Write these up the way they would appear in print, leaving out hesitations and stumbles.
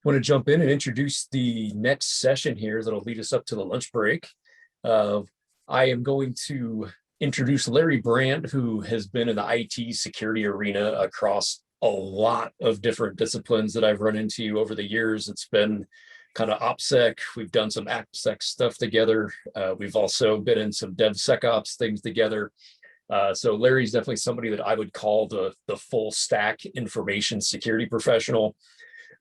Want to jump in and introduce the next session here that'll lead us up to the lunch break. I am going to introduce Larry Brandt, who has been in the IT security arena across a lot of different disciplines that I've run into over the years. It's been kind of OPSEC. We've done some AppSec stuff together. We've also been in some DevSecOps things together. So Larry's definitely somebody that I would call the full stack information security professional.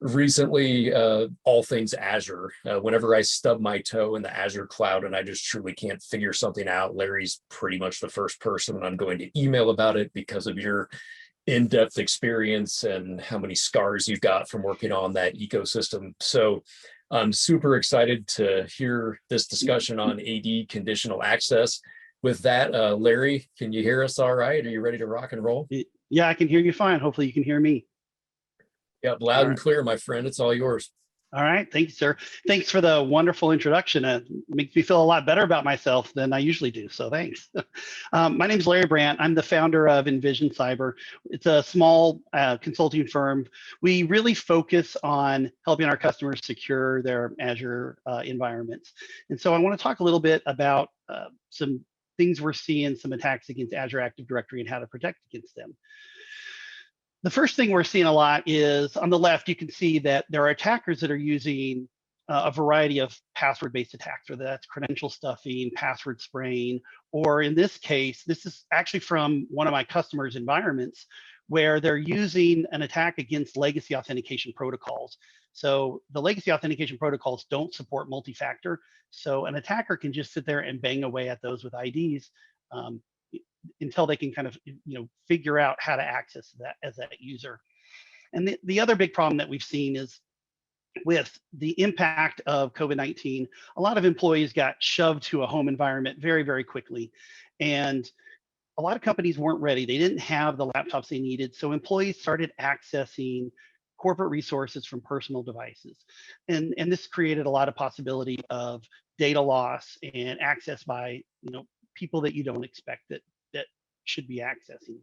Recently, all things Azure. Whenever I stub my toe in the Azure cloud and I just truly can't figure something out, Larry's pretty much the first person I'm going to email about it because of your in-depth experience and how many scars you've got from working on that ecosystem. So I'm super excited to hear this discussion on AD conditional access. With that, Larry, can you hear us all right? Are you ready to rock and roll? Yeah, I can hear you fine. Hopefully you can hear me. Yep, loud and clear, my friend. It's all yours. All right, thank you, sir. Thanks for the wonderful introduction. It makes me feel a lot better about myself than I usually do, so thanks. My name is Larry Brandt. I'm the founder of Envision Cyber. It's a small consulting firm. We really focus on helping our customers secure their Azure environments. And so I want to talk a little bit about some things we're seeing, some attacks against Azure Active Directory and how to protect against them. The first thing we're seeing a lot is on the left, you can see that there are attackers that are using a variety of password-based attacks, whether that's credential stuffing, password spraying, or in this case, this is actually from one of my customers' environments where they're using an attack against legacy authentication protocols. So the legacy authentication protocols don't support multi-factor. So an attacker can just sit there and bang away at those with IDs until they can kind of figure out how to access that as that user. And the other big problem that we've seen is with the impact of COVID-19, a lot of employees got shoved to a home environment very, very quickly. And a lot of companies weren't ready. They didn't have the laptops they needed. So employees started accessing corporate resources from personal devices. And this created a lot of possibility of data loss and access by people that you don't expect that should be accessing.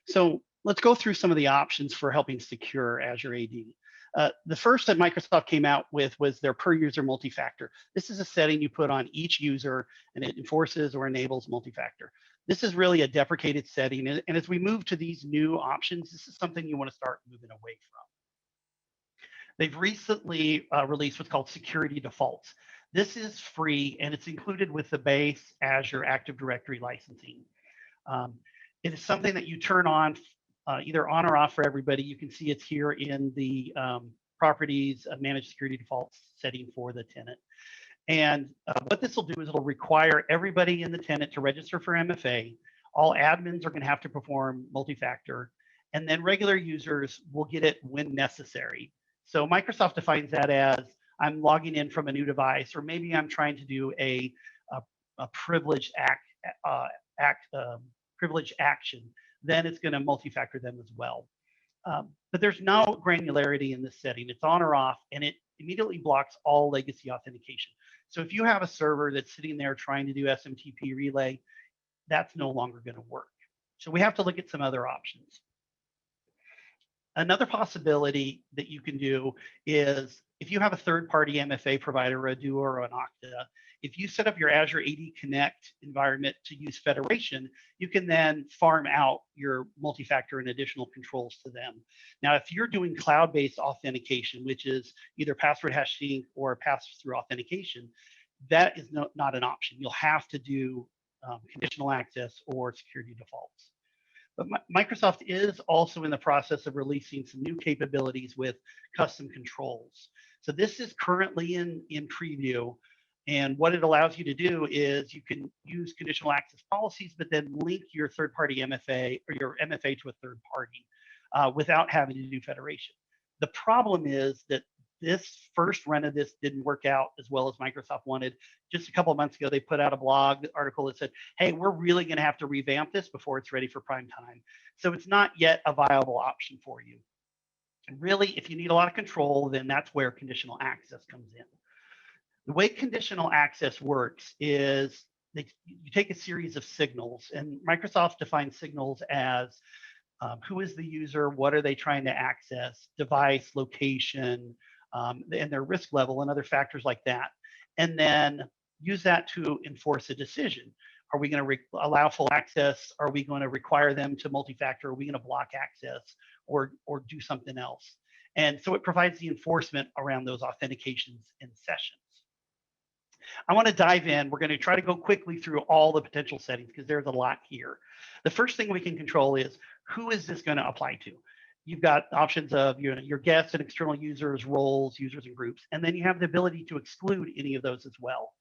So let's go through some of the options for helping secure Azure AD. The first that Microsoft came out with was their per user multi-factor. This is a setting you put on each user and it enforces or enables multi-factor. This is really a deprecated setting. And as we move to these new options, this is something you want to start moving away from. They've recently released what's called security defaults. This is free and it's included with the base Azure Active Directory licensing. It is something that you turn on either on or off for everybody. You can see it's here in the properties of managed security defaults setting for the tenant. And what this will do is it'll require everybody in the tenant to register for MFA. All admins are going to have to perform multi-factor, and then regular users will get it when necessary. So Microsoft defines that as I'm logging in from a new device, or maybe I'm trying to do a privileged privilege action, then it's going to multi-factor them as well. But there's no granularity in this setting. It's on or off, and it immediately blocks all legacy authentication. So if you have a server that's sitting there trying to do SMTP relay, that's no longer going to work. So we have to look at some other options. Another possibility that you can do is if you have a third-party MFA provider, a Duo or an Okta, if you set up your Azure AD Connect environment to use federation, you can then farm out your multi-factor and additional controls to them. Now, if you're doing cloud-based authentication, which is either password hash sync or pass-through authentication, that is not an option. You'll have to do conditional access or security defaults. But Microsoft is also in the process of releasing some new capabilities with custom controls. So this is currently in preview. And what it allows you to do is you can use conditional access policies, but then link your third-party MFA or your MFA to a third party without having to do federation. The problem is that this first run of this didn't work out as well as Microsoft wanted. Just a couple of months ago, they put out a blog article that said, hey, we're really going to have to revamp this before it's ready for prime time. So it's not yet a viable option for you. And really, if you need a lot of control, then that's where conditional access comes in. The way conditional access works is you take a series of signals, and Microsoft defines signals as who is the user, what are they trying to access, device, location, and their risk level and other factors like that. And then use that to enforce a decision. Are we going to allow full access? Are we going to require them to multi-factor? Are we going to block access or do something else? And so it provides the enforcement around those authentications in sessions. I want to dive in. We're going to try to go quickly through all the potential settings because there's a lot here. The first thing we can control is who is this going to apply to? You've got options of your guests and external users, roles, users, and groups, and then you have the ability to exclude any of those as well.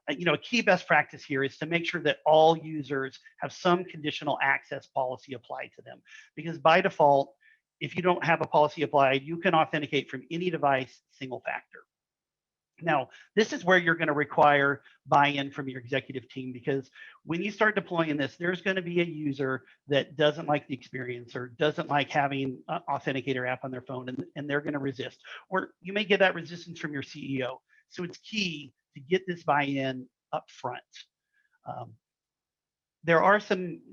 A key best practice here is to make sure that all users have some conditional access policy applied to them, because by default, if you don't have a policy applied, you can authenticate from any device single factor. Now, this is where you're going to require buy-in from your executive team, because when you start deploying this, there's going to be a user that doesn't like the experience or doesn't like having an authenticator app on their phone, and they're going to resist. Or you may get that resistance from your CEO. So it's key to get this buy-in up front. There are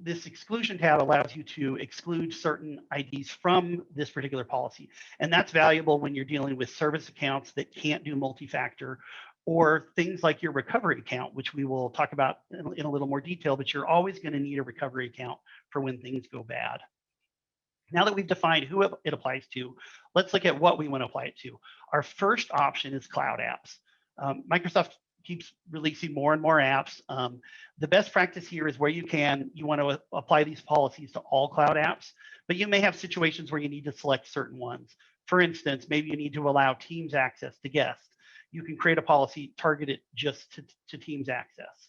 this exclusion tab allows you to exclude certain IDs from this particular policy. And that's valuable when you're dealing with service accounts that can't do multi-factor, or things like your recovery account, which we will talk about in a little more detail, but you're always going to need a recovery account for when things go bad. Now that we've defined who it applies to, let's look at what we want to apply it to. Our first option is cloud apps. Microsoft keeps releasing more and more apps. The best practice here is where you want to apply these policies to all cloud apps, but you may have situations where you need to select certain ones. For instance, maybe you need to allow Teams access to guests. You can create a policy targeted just to Teams access.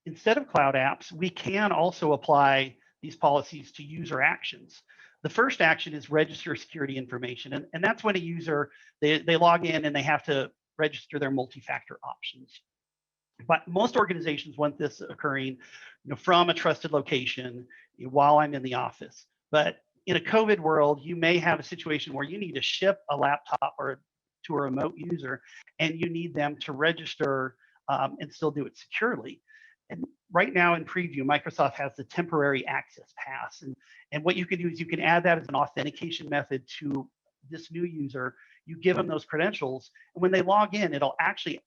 Instead of cloud apps, we can also apply these policies to user actions. The first action is register security information, and that's when a user, they log in and they have to register their multi-factor options. But most organizations want this occurring from a trusted location while I'm in the office. But in a COVID world, you may have a situation where you need to ship a laptop or to a remote user, and you need them to register and still do it securely. And right now in preview, Microsoft has the temporary access pass. And what you can do is you can add that as an authentication method to this new user. You give them those credentials, and when they log in, it'll actually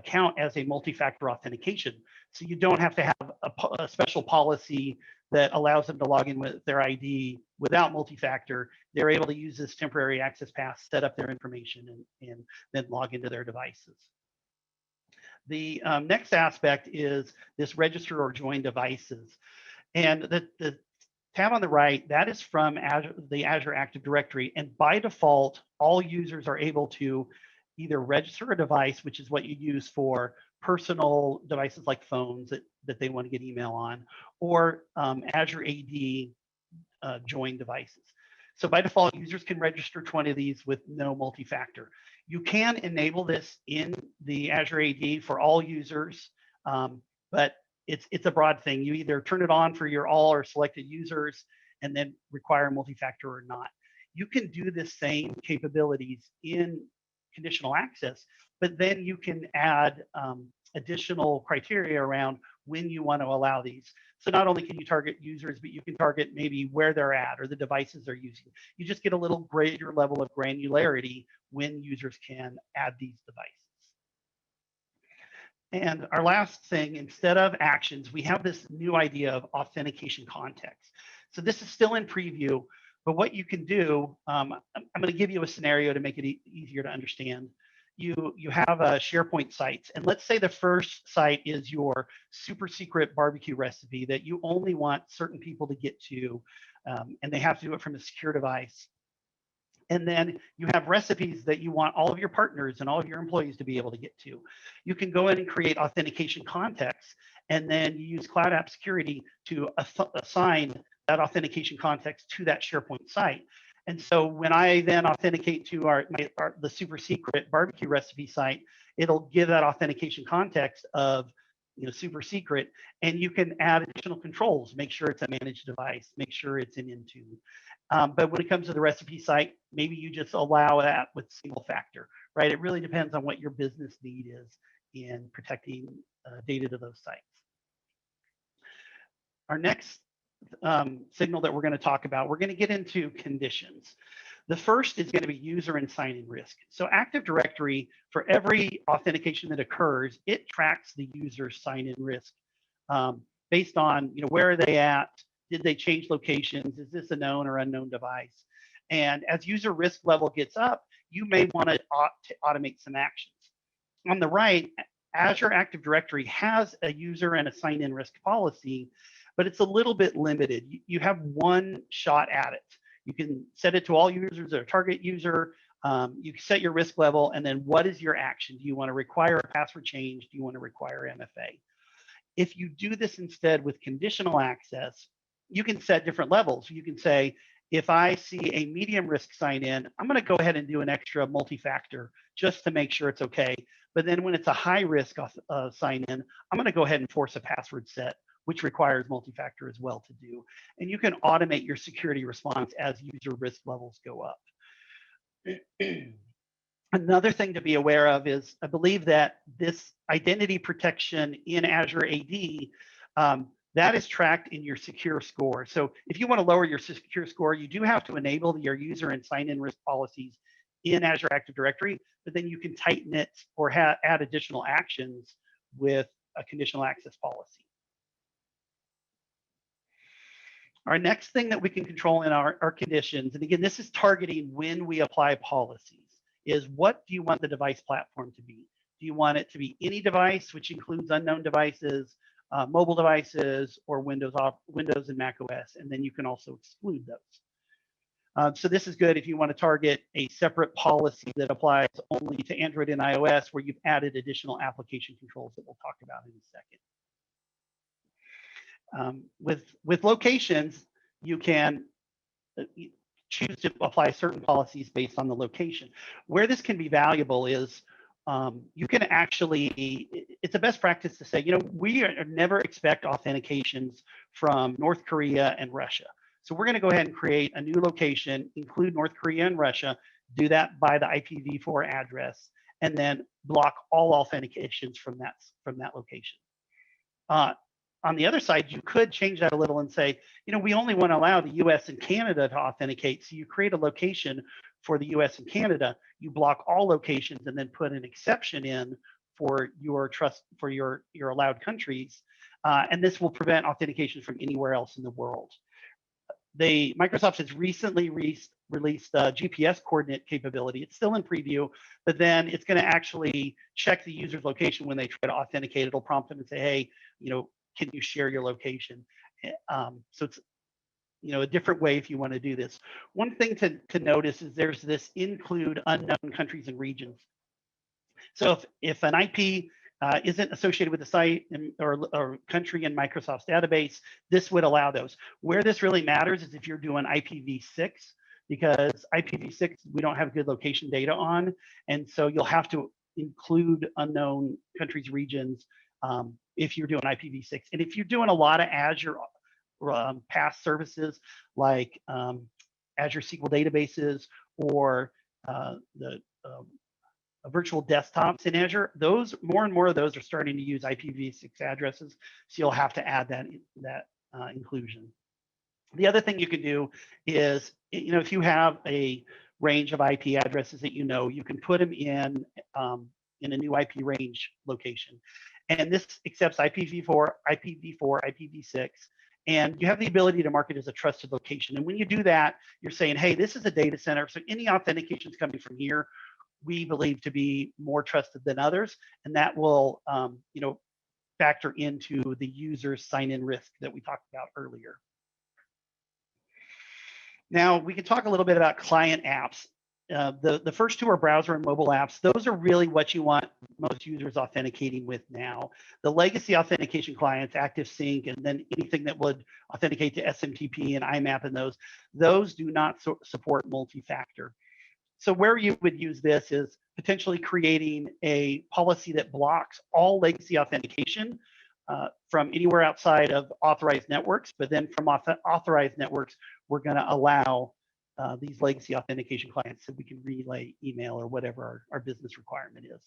count as a multi-factor authentication. So you don't have to have a special policy that allows them to log in with their ID without multi-factor. They're able to use this temporary access pass, set up their information, and then log into their devices. The next aspect is this register or join devices. And the tab on the right, that is from the Azure Active Directory. And by default, all users are able to either register a device, which is what you use for personal devices like phones that they want to get email on, or Azure AD join devices. So by default, users can register 20 of these with no multi-factor. You can enable this in the Azure AD for all users, but it's a broad thing. You either turn it on for your all or selected users and then require multi-factor or not. You can do the same capabilities in conditional access, but then you can add additional criteria around when you want to allow these. So not only can you target users, but you can target maybe where they're at or the devices they're using. You just get a little greater level of granularity when users can add these devices. And our last thing, instead of actions, we have this new idea of authentication context. So this is still in preview, but what you can do, I'm going to give you a scenario to make it easier to understand. You have a SharePoint sites, and let's say the first site is your super secret barbecue recipe that you only want certain people to get to, and they have to do it from a secure device. And then you have recipes that you want all of your partners and all of your employees to be able to get to. You can go in and create authentication context, and then you use Cloud App Security to assign that authentication context to that SharePoint site. And so when I then authenticate to the super secret barbecue recipe site, it'll give that authentication context of super secret, and you can add additional controls, make sure it's a managed device, make sure it's in Intune. But when it comes to the recipe site, maybe you just allow that with single factor, right? It really depends on what your business need is in protecting data to those sites. Our next signal that we're going to talk about, we're going to get into conditions. The first is going to be user and sign-in risk. So Active Directory, for every authentication that occurs, it tracks the user's sign-in risk based on, where are they at? Did they change locations? Is this a known or unknown device? And as user risk level gets up, you may want to automate some actions. On the right, Azure Active Directory has a user and a sign-in risk policy, but it's a little bit limited. You have one shot at it. You can set it to all users or target user. You can set your risk level, and then what is your action? Do you want to require a password change? Do you want to require MFA? If you do this instead with conditional access, you can set different levels. You can say, if I see a medium risk sign in, I'm going to go ahead and do an extra multi-factor just to make sure it's okay. But then when it's a high risk sign in, I'm going to go ahead and force a password set, which requires multi-factor as well to do. And you can automate your security response as user risk levels go up. Another thing to be aware of is, I believe that this identity protection in Azure AD, that is tracked in your secure score. So if you want to lower your secure score, you do have to enable your user and sign-in risk policies in Azure Active Directory, but then you can tighten it or add additional actions with a conditional access policy. Our next thing that we can control in our conditions, and again, this is targeting when we apply policies, is what do you want the device platform to be? Do you want it to be any device, which includes unknown devices, mobile devices, or Windows and Mac OS? And then you can also exclude those. So this is good if you want to target a separate policy that applies only to Android and iOS, where you've added additional application controls that we'll talk about in a second. With locations, you can choose to apply certain policies based on the location. Where this can be valuable is you can actually, it's a best practice to say, we never expect authentications from North Korea and Russia. So we're going to go ahead and create a new location, include North Korea and Russia, do that by the IPv4 address, and then block all authentications from that location. On the other side, you could change that a little and say, we only want to allow the US and Canada to authenticate. So you create a location for the US and Canada, you block all locations, and then put an exception in for your allowed countries. And this will prevent authentication from anywhere else in the world. Microsoft has recently released a GPS coordinate capability. It's still in preview, but then it's going to actually check the user's location when they try to authenticate. It'll prompt them and say, hey, can you share your location? So it's a different way if you want to do this. One thing to notice is there's this include unknown countries and regions. So if an IP isn't associated with the site or country in Microsoft's database, this would allow those. Where this really matters is if you're doing IPv6, because IPv6 we don't have good location data on, and so you'll have to include unknown countries, regions, if you're doing IPv6. And if you're doing a lot of Azure PaaS services like Azure SQL databases or the virtual desktops in Azure, more and more of those are starting to use IPv6 addresses. So you'll have to add that inclusion. The other thing you can do is, if you have a range of IP addresses that you can put them in a new IP range location. And this accepts IPv4, IPv6, and you have the ability to mark it as a trusted location. And when you do that, you're saying, hey, this is a data center, so any authentications coming from here, we believe to be more trusted than others, and that will, factor into the user's sign-in risk that we talked about earlier. Now, we can talk a little bit about client apps. The first two are browser and mobile apps. Those are really what you want most users authenticating with now. The legacy authentication clients, ActiveSync, and then anything that would authenticate to SMTP and IMAP and those do not support multi-factor. So where you would use this is potentially creating a policy that blocks all legacy authentication from anywhere outside of authorized networks, but then from authorized networks, we're going to allow these legacy authentication clients so we can relay email or whatever our business requirement is.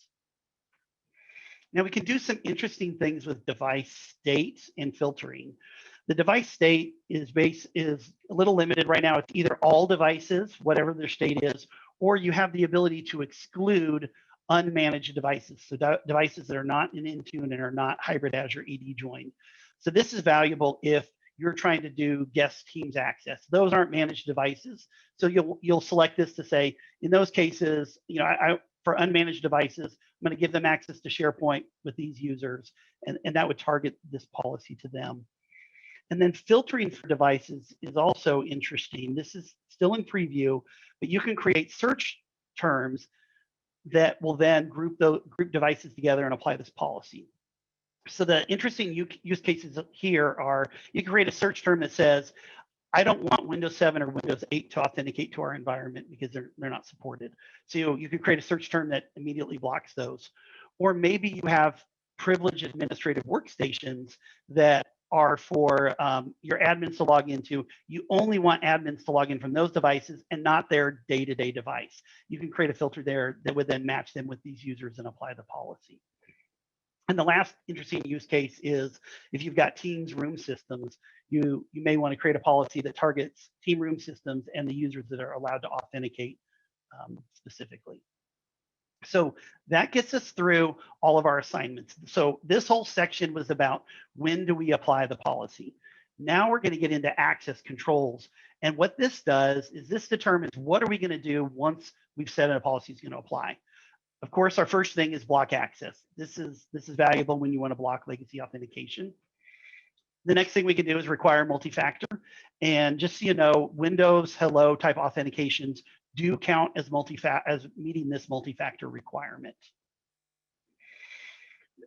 Now we can do some interesting things with device state and filtering. The device state is a little limited right now. It's either all devices, whatever their state is, or you have the ability to exclude unmanaged devices. So devices that are not in Intune and are not hybrid Azure AD joined. So this is valuable if you're trying to do guest Teams access. Those aren't managed devices. So you'll select this to say, in those cases, for unmanaged devices, I'm going to give them access to SharePoint with these users, and that would target this policy to them. And then filtering for devices is also interesting. This is still in preview, but you can create search terms that will then group devices together and apply this policy. So the interesting use cases here are, you can create a search term that says, I don't want Windows 7 or Windows 8 to authenticate to our environment because they're not supported. So you could create a search term that immediately blocks those. Or maybe you have privileged administrative workstations that are for your admins to log into. You only want admins to log in from those devices and not their day-to-day device. You can create a filter there that would then match them with these users and apply the policy. And the last interesting use case is if you've got Teams room systems, you may want to create a policy that targets team room systems and the users that are allowed to authenticate specifically. So that gets us through all of our assignments. So this whole section was about when do we apply the policy. Now we're going to get into access controls. And what this does is this determines what are we going to do once we've said a policy is going to apply. Of course, our first thing is block access. This is valuable when you want to block legacy authentication. The next thing we can do is require multi-factor. And just so you know, Windows Hello type authentications do count as meeting this multi-factor requirement.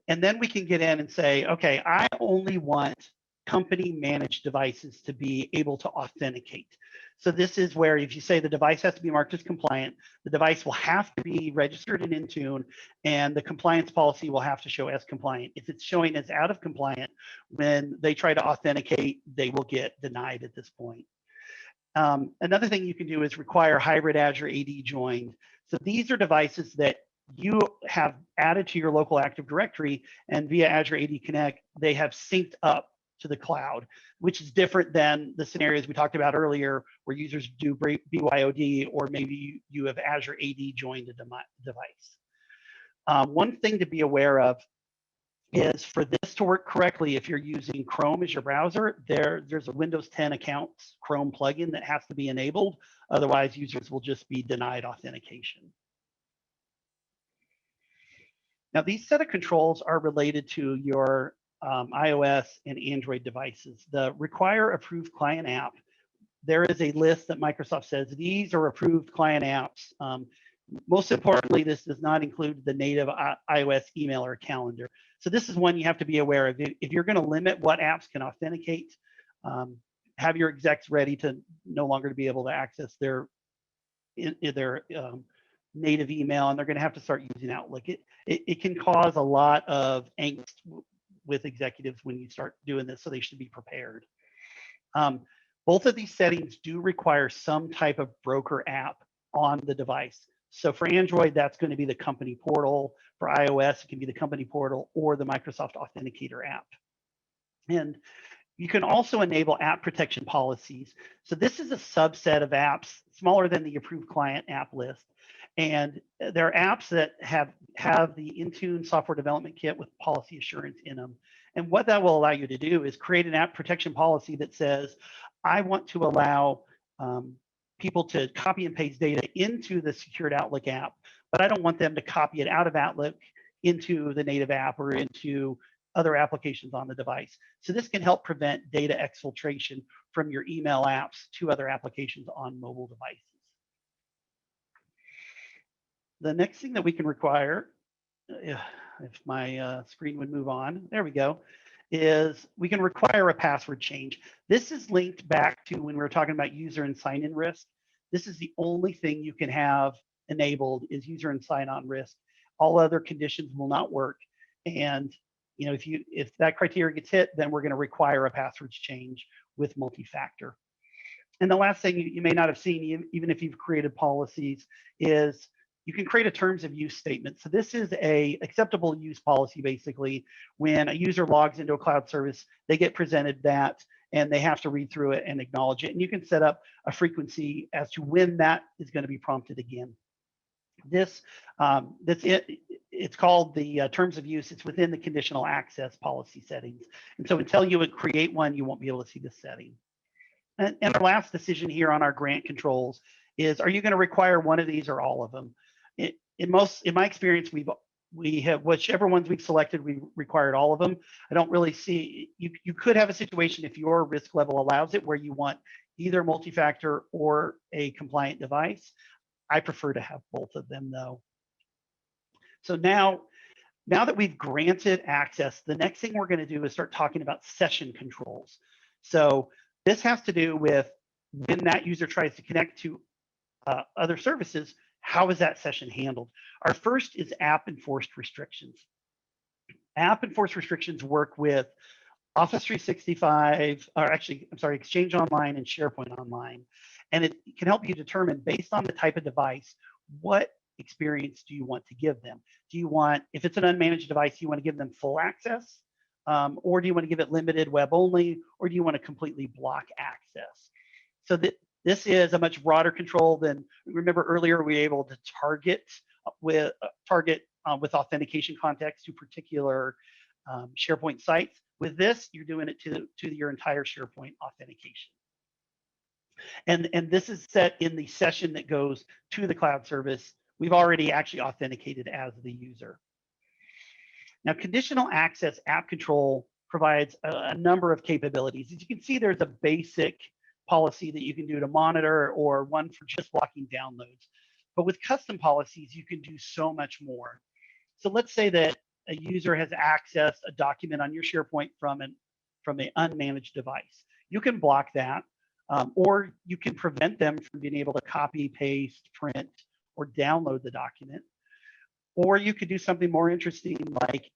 And then we can get in and say, okay, I only want company managed devices to be able to authenticate. So this is where if you say the device has to be marked as compliant, the device will have to be registered in Intune, and the compliance policy will have to show as compliant. If it's showing as out of compliant, when they try to authenticate, they will get denied at this point. Another thing you can do is require hybrid Azure AD joined. So these are devices that you have added to your local Active Directory, and via Azure AD Connect, they have synced up to the cloud, which is different than the scenarios we talked about earlier where users do BYOD, or maybe you have Azure AD joined a device. One thing to be aware of is for this to work correctly, if you're using Chrome as your browser, there's a Windows 10 accounts Chrome plugin that has to be enabled. Otherwise, users will just be denied authentication. Now, these set of controls are related to your iOS and Android devices. The require approved client app, there is a list that Microsoft says these are approved client apps. Most importantly, this does not include the native iOS email or calendar. So this is one you have to be aware of. If you're going to limit what apps can authenticate, have your execs ready to no longer to be able to access their native email, and they're going to have to start using Outlook. It can cause a lot of angst with executives when you start doing this, so they should be prepared. Both of these settings do require some type of broker app on the device. So for Android, that's going to be the company portal. For iOS, it can be the company portal or the Microsoft Authenticator app. And you can also enable app protection policies. So this is a subset of apps smaller than the approved client app list. And there are apps that have the Intune software development kit with policy assurance in them. And what that will allow you to do is create an app protection policy that says, I want to allow people to copy and paste data into the secured Outlook app, but I don't want them to copy it out of Outlook into the native app or into other applications on the device. So this can help prevent data exfiltration from your email apps to other applications on mobile devices. The next thing that we can require, if my screen would move on, there we go, is we can require a password change. This is linked back to when we were talking about user and sign-in risk. This is the only thing you can have enabled is user and sign-on risk. All other conditions will not work. And if that criteria gets hit, then we're going to require a passwords change with multi-factor. And the last thing you may not have seen, even if you've created policies, is you can create a terms of use statement. So this is a acceptable use policy. Basically, when a user logs into a cloud service, they get presented that, and they have to read through it and acknowledge it. And you can set up a frequency as to when that is going to be prompted again. This that's it. It's called the terms of use. It's within the conditional access policy settings. And so until you would create one, you won't be able to see this setting. And our last decision here on our grant controls is, are you going to require one of these or all of them? In my experience, we have whichever ones we've selected, we required all of them. I don't really see, you could have a situation if your risk level allows it where you want either multi-factor or a compliant device. I prefer to have both of them though. So now that we've granted access, the next thing we're going to do is start talking about session controls. So this has to do with when that user tries to connect to other services, how is that session handled? Our first is app enforced restrictions. App enforced restrictions work with Office 365, or actually, I'm sorry, Exchange Online and SharePoint Online. And it can help you determine, based on the type of device, what experience do you want to give them? Do you want, if it's an unmanaged device, you want to give them full access? Or do you want to give it limited web only? Or do you want to completely block access? So this is a much broader control than, remember earlier, we were able to target with authentication context to particular SharePoint sites. With this, you're doing it to your entire SharePoint authentication. And this is set in the session that goes to the cloud service. We've already actually authenticated as the user. Now, conditional access app control provides a number of capabilities. As you can see, there's a basic policy that you can do to monitor, or one for just blocking downloads. But with custom policies, you can do so much more. So let's say that a user has accessed a document on your SharePoint from an unmanaged device. You can block that, or you can prevent them from being able to copy, paste, print, or download the document. Or you could do something more interesting, like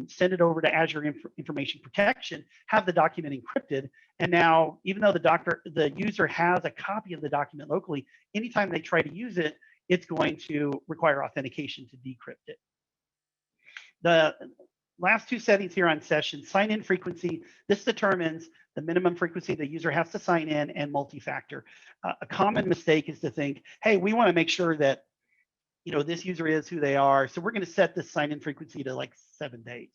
send it over to Azure Information Protection, have the document encrypted, and now, even though the user has a copy of the document locally, anytime they try to use it, it's going to require authentication to decrypt it. The last two settings here on session, sign-in frequency. This determines the minimum frequency the user has to sign in, and multi-factor. A common mistake is to think, hey, we want to make sure that this user is who they are, so we're going to set this sign-in frequency to like 7 days.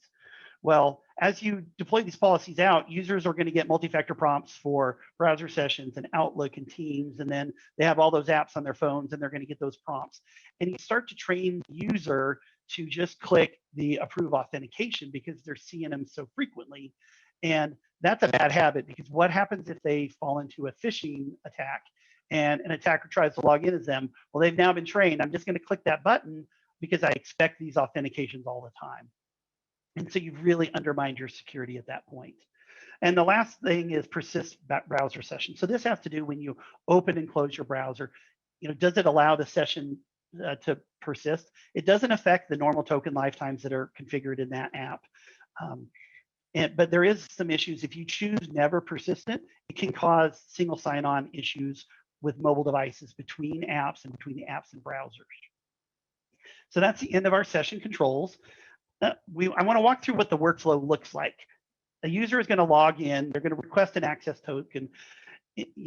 Well, as you deploy these policies out, users are going to get multi-factor prompts for browser sessions and Outlook and Teams, and then they have all those apps on their phones, and they're going to get those prompts. And you start to train the user to just click the approve authentication because they're seeing them so frequently. And that's a bad habit, because what happens if they fall into a phishing attack and an attacker tries to log in as them? Well, they've now been trained. I'm just going to click that button because I expect these authentications all the time. And so you've really undermined your security at that point. And the last thing is persist browser session. So this has to do when you open and close your browser. Does it allow the session to persist? It doesn't affect the normal token lifetimes that are configured in that app. But there is some issues. If you choose never persistent, it can cause single sign-on issues with mobile devices between apps and between the apps and browsers. So that's the end of our session controls. I want to walk through what the workflow looks like. A user is going to log in. They're going to request an access token.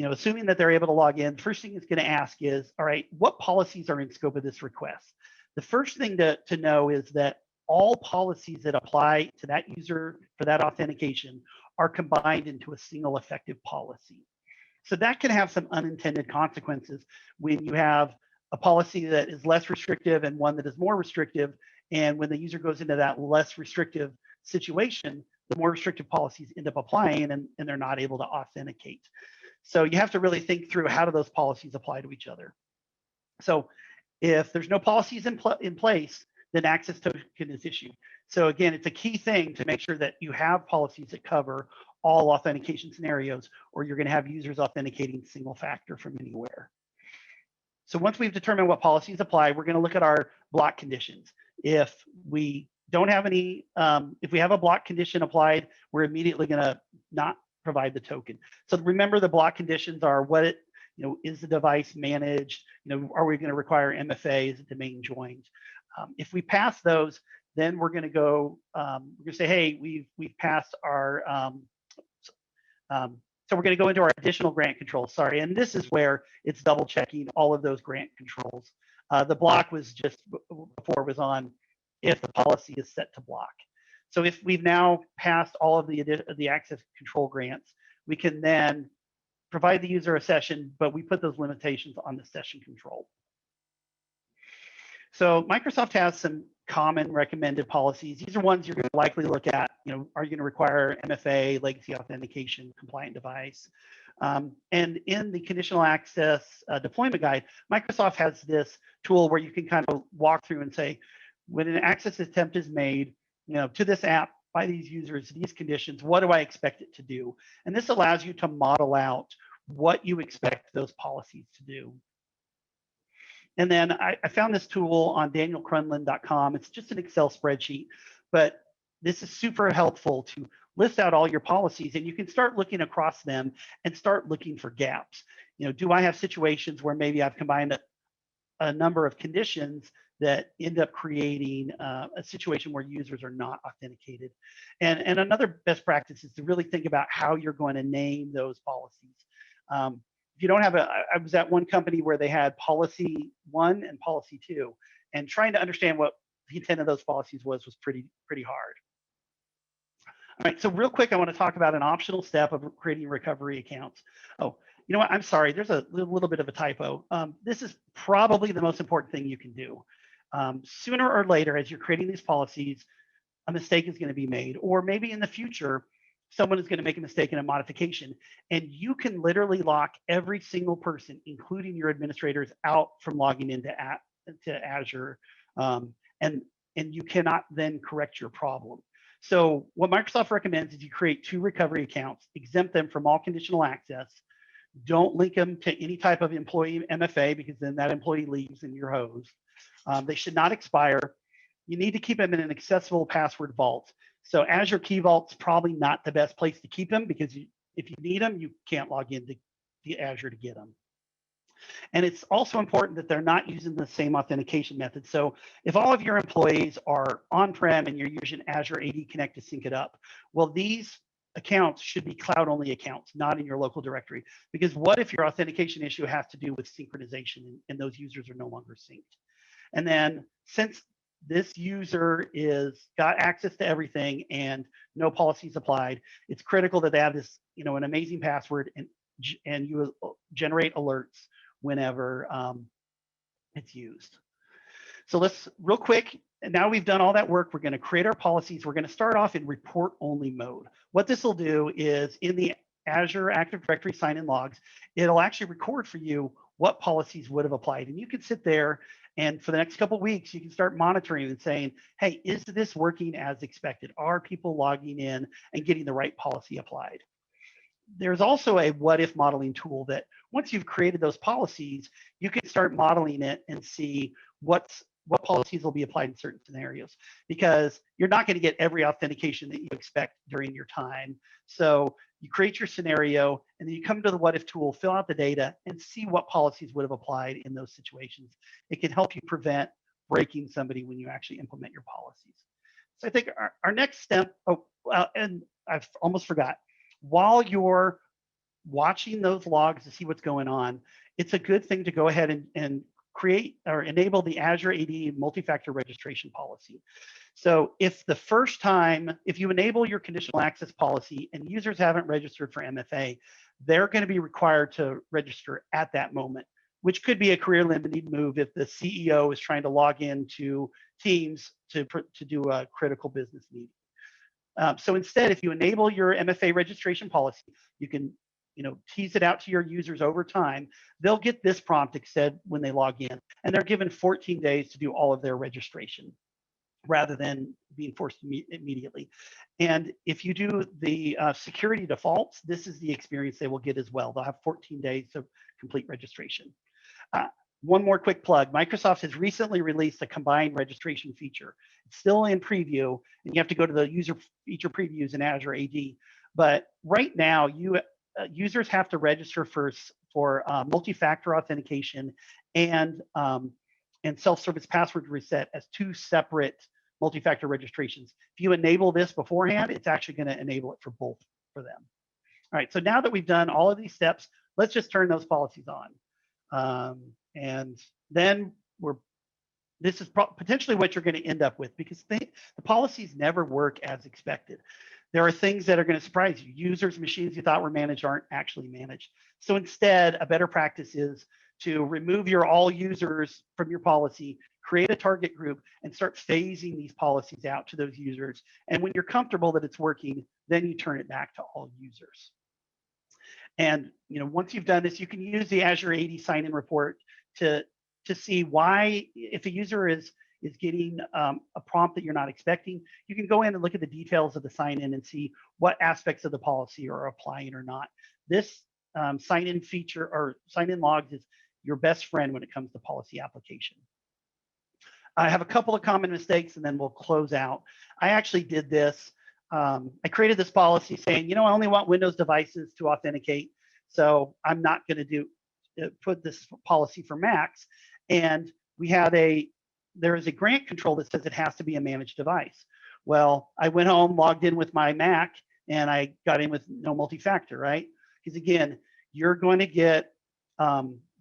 Assuming that they're able to log in, the first thing it's going to ask is, all right, what policies are in scope of this request? The first thing to know is that all policies that apply to that user for that authentication are combined into a single effective policy. So that can have some unintended consequences when you have a policy that is less restrictive and one that is more restrictive. And when the user goes into that less restrictive situation, the more restrictive policies end up applying, and they're not able to authenticate. So you have to really think through, how do those policies apply to each other? So if there's no policies in place, then access token is issued. So again, it's a key thing to make sure that you have policies that cover all authentication scenarios, or you're going to have users authenticating single factor from anywhere. So once we've determined what policies apply, we're going to look at our block conditions. If we don't have any, if we have a block condition applied, we're immediately going to not provide the token. So remember, the block conditions are what Is the device managed? Are we going to require MFA? Is it domain joined? If we pass those, then we're going to go. We're going to say, hey, we've passed our. So we're going to go into our additional grant controls. Sorry, and this is where it's double checking all of those grant controls. The block was just before was on if the policy is set to block. So if we've now passed all of the access control grants, we can then provide the user a session, but we put those limitations on the session control. So Microsoft has some common recommended policies. These are ones you're going to likely look at. Are you going to require MFA, legacy authentication, compliant device? And in the conditional access deployment guide, Microsoft has this tool where you can kind of walk through and say, when an access attempt is made, to this app by these users, these conditions, what do I expect it to do? And this allows you to model out what you expect those policies to do. And then I found this tool on danielcrunlin.com. It's just an Excel spreadsheet, but this is super helpful to list out all your policies, and you can start looking across them and start looking for gaps. Do I have situations where maybe I've combined a number of conditions that end up creating a situation where users are not authenticated? And another best practice is to really think about how you're going to name those policies. If you don't have I was at one company where they had policy 1 and policy 2, and trying to understand what the intent of those policies was pretty hard. All right, so real quick, I want to talk about an optional step of creating recovery accounts. Oh, you know what? I'm sorry, there's a little bit of a typo. This is probably the most important thing you can do. Sooner or later, as you're creating these policies, a mistake is going to be made, or maybe in the future, someone is going to make a mistake in a modification, and you can literally lock every single person, including your administrators, out from logging into Azure, and you cannot then correct your problem. So what Microsoft recommends is you create 2 recovery accounts, exempt them from all conditional access, don't link them to any type of employee MFA, because then that employee leaves and you're hosed. They should not expire. You need to keep them in an accessible password vault. So Azure Key Vault's probably not the best place to keep them, because if you need them, you can't log into the Azure to get them. And it's also important that they're not using the same authentication method. So if all of your employees are on-prem and you're using Azure AD Connect to sync it up, well, these accounts should be cloud-only accounts, not in your local directory. Because what if your authentication issue has to do with synchronization and those users are no longer synced? And then since this user got access to everything and no policies applied, it's critical that they have this, an amazing password, and you generate alerts whenever it's used. So let's real quick. And now we've done all that work. We're going to create our policies. We're going to start off in report only mode. What this will do is in the Azure Active Directory sign-in logs, it'll actually record for you what policies would have applied. And you can sit there and for the next couple of weeks, you can start monitoring and saying, hey, is this working as expected? Are people logging in and getting the right policy applied? There's also a WhatIf modeling tool that once you've created those policies, you can start modeling it and see what policies will be applied in certain scenarios, because you're not going to get every authentication that you expect during your time. So you create your scenario, and then you come to the WhatIf tool, fill out the data, and see what policies would have applied in those situations. It can help you prevent breaking somebody when you actually implement your policies. So I think our next step, and I've almost forgot, while you're watching those logs to see what's going on, it's a good thing to go ahead and create or enable the Azure AD multi-factor registration policy. So if you enable your conditional access policy and users haven't registered for MFA, they're going to be required to register at that moment, which could be a career limiting move if the CEO is trying to log into Teams to do a critical business meeting. So instead, if you enable your MFA registration policy, you can tease it out to your users over time. They'll get this prompt said when they log in, and they're given 14 days to do all of their registration rather than being forced immediately. And if you do the security defaults, this is the experience they will get as well. They'll have 14 days to complete registration. One more quick plug. Microsoft has recently released a combined registration feature. It's still in preview, and you have to go to the user feature previews in Azure AD. But right now, users have to register for for multi-factor authentication and self-service password reset as two separate multi-factor registrations. If you enable this beforehand, it's actually going to enable it for both for them. All right, so now that we've done all of these steps, let's just turn those policies on. And then this is potentially what you're going to end up with, because the policies never work as expected. There are things that are going to surprise you. Users, machines you thought were managed aren't actually managed. So instead, a better practice is to remove your all users from your policy, create a target group, and start phasing these policies out to those users. And when you're comfortable that it's working, then you turn it back to all users. And once you've done this, you can use the Azure AD sign-in report to see why, if a user is getting a prompt that you're not expecting, you can go in and look at the details of the sign-in and see what aspects of the policy are applying or not. This sign-in feature or sign-in logs is your best friend when it comes to policy application. I have a couple of common mistakes and then we'll close out. I actually did this. I created this policy saying, I only want Windows devices to authenticate, so I'm not going to put this policy for Macs. And there is a grant control that says it has to be a managed device. Well, I went home, logged in with my Mac, and I got in with no multi-factor, right? Because again, you're going to get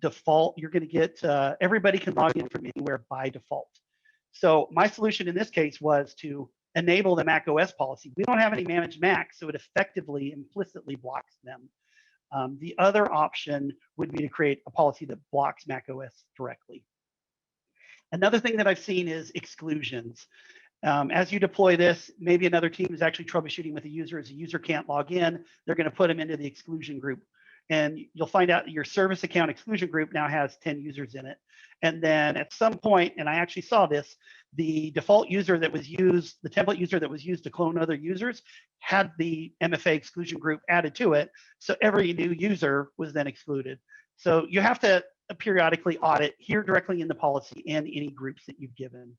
default. You're going to get everybody can log in from anywhere by default. So my solution in this case was to enable the Mac OS policy. We don't have any managed Macs, so it effectively implicitly blocks them. The other option would be to create a policy that blocks Mac OS directly. Another thing that I've seen is exclusions. As you deploy this, maybe another team is actually troubleshooting with a user. As a user can't log in, they're going to put them into the exclusion group. And you'll find out your service account exclusion group now has 10 users in it. And then at some point, and I actually saw this, the default user that was used, the template user that was used to clone other users, had the MFA exclusion group added to it. So every new user was then excluded. So you have to periodically audit here directly in the policy and any groups that you've given.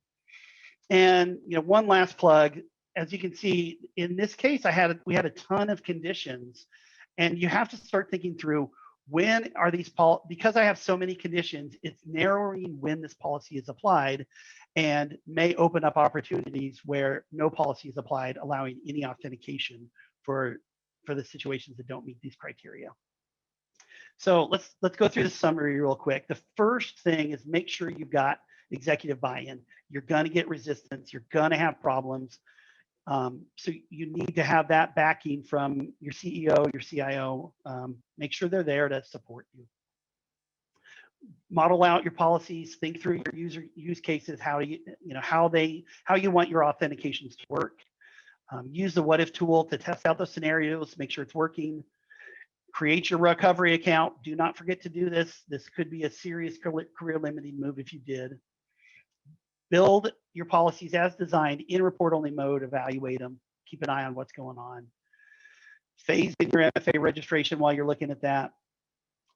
And one last plug, as you can see, in this case, we had a ton of conditions, and you have to start thinking through when are these because I have so many conditions, it's narrowing when this policy is applied and may open up opportunities where no policy is applied, allowing any authentication for the situations that don't meet these criteria. So let's go through the summary real quick. The first thing is make sure you've got executive buy-in. You're going to get resistance. You're going to have problems. So you need to have that backing from your CEO, your CIO. Make sure they're there to support you. Model out your policies. Think through your user use cases. How you want your authentications to work. Use the WhatIf tool to test out those scenarios. Make sure it's working. Create your recovery account. Do not forget to do this. This could be a serious career limiting move if you did. Build your policies as designed in report-only mode, evaluate them, keep an eye on what's going on. Phase in your MFA registration while you're looking at that.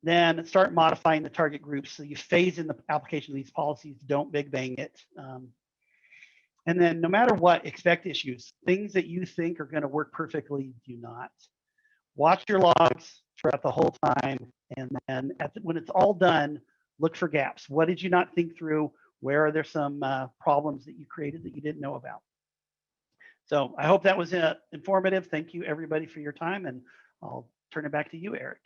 Then start modifying the target groups. So you phase in the application of these policies, don't big bang it. And then no matter what, expect issues. Things that you think are going to work perfectly do not. Watch your logs throughout the whole time. And then when it's all done, look for gaps. What did you not think through? Where are there some problems that you created that you didn't know about? So I hope that was informative. Thank you, everybody, for your time. And I'll turn it back to you, Eric.